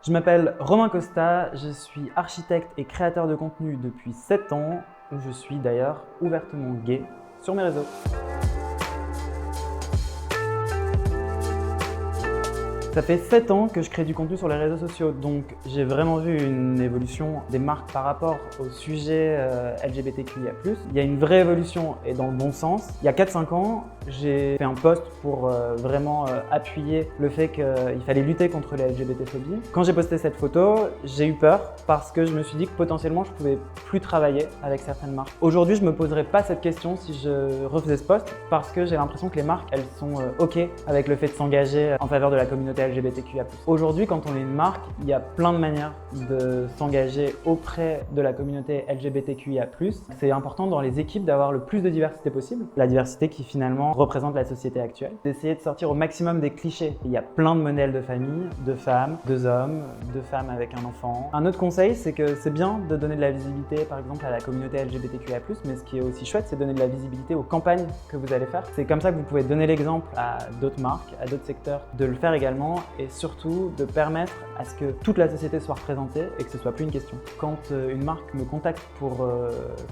Je m'appelle Romain Costa, je suis architecte et créateur de contenu depuis 7 ans, où je suis d'ailleurs ouvertement gay sur mes réseaux. Ça fait 7 ans que je crée du contenu sur les réseaux sociaux, donc j'ai vraiment vu une évolution des marques par rapport au sujet LGBTQIA+. Il y a une vraie évolution et dans le bon sens. Il y a 4-5 ans, j'ai fait un post pour vraiment appuyer le fait qu'il fallait lutter contre les LGBT-phobies. Quand j'ai posté cette photo, j'ai eu peur parce que je me suis dit que potentiellement je pouvais plus travailler avec certaines marques. Aujourd'hui, je me poserais pas cette question si je refaisais ce post parce que j'ai l'impression que les marques, elles sont OK avec le fait de s'engager en faveur de la communauté LGBTQIA+. Aujourd'hui, quand on est une marque, il y a plein de manières de s'engager auprès de la communauté LGBTQIA+. C'est important dans les équipes d'avoir le plus de diversité possible, la diversité qui finalement représente la société actuelle. D'essayer de sortir au maximum des clichés. Il y a plein de modèles de famille, de femmes, de hommes, de femmes avec un enfant. Un autre conseil, c'est que c'est bien de donner de la visibilité par exemple à la communauté LGBTQIA+, mais ce qui est aussi chouette, c'est de donner de la visibilité aux campagnes que vous allez faire. C'est comme ça que vous pouvez donner l'exemple à d'autres marques, à d'autres secteurs, de le faire également et surtout de permettre à ce que toute la société soit représentée et que ce soit plus une question. Quand une marque me contacte pour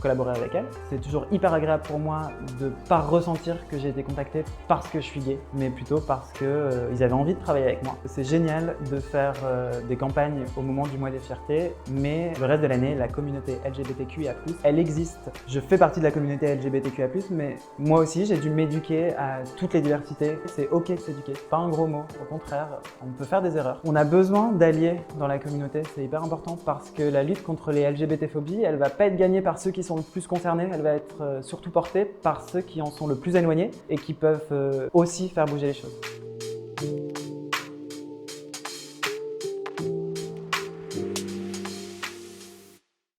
collaborer avec elle, c'est toujours hyper agréable pour moi de ne pas ressentir que j'ai été contacté parce que je suis gay, mais plutôt parce qu'ils avaient envie de travailler avec moi. C'est génial de faire des campagnes au moment du mois des fiertés, mais le reste de l'année, la communauté LGBTQIA+, elle existe. Je fais partie de la communauté LGBTQIA+, mais moi aussi, j'ai dû m'éduquer à toutes les diversités. C'est OK de s'éduquer, c'est pas un gros mot, au contraire, on peut faire des erreurs. On a besoin d'alliés dans la communauté, c'est hyper important parce que la lutte contre les LGBT-phobies, elle va pas être gagnée par ceux qui sont le plus concernés, elle va être surtout portée par ceux qui en sont le plus éloignés et qui peuvent aussi faire bouger les choses.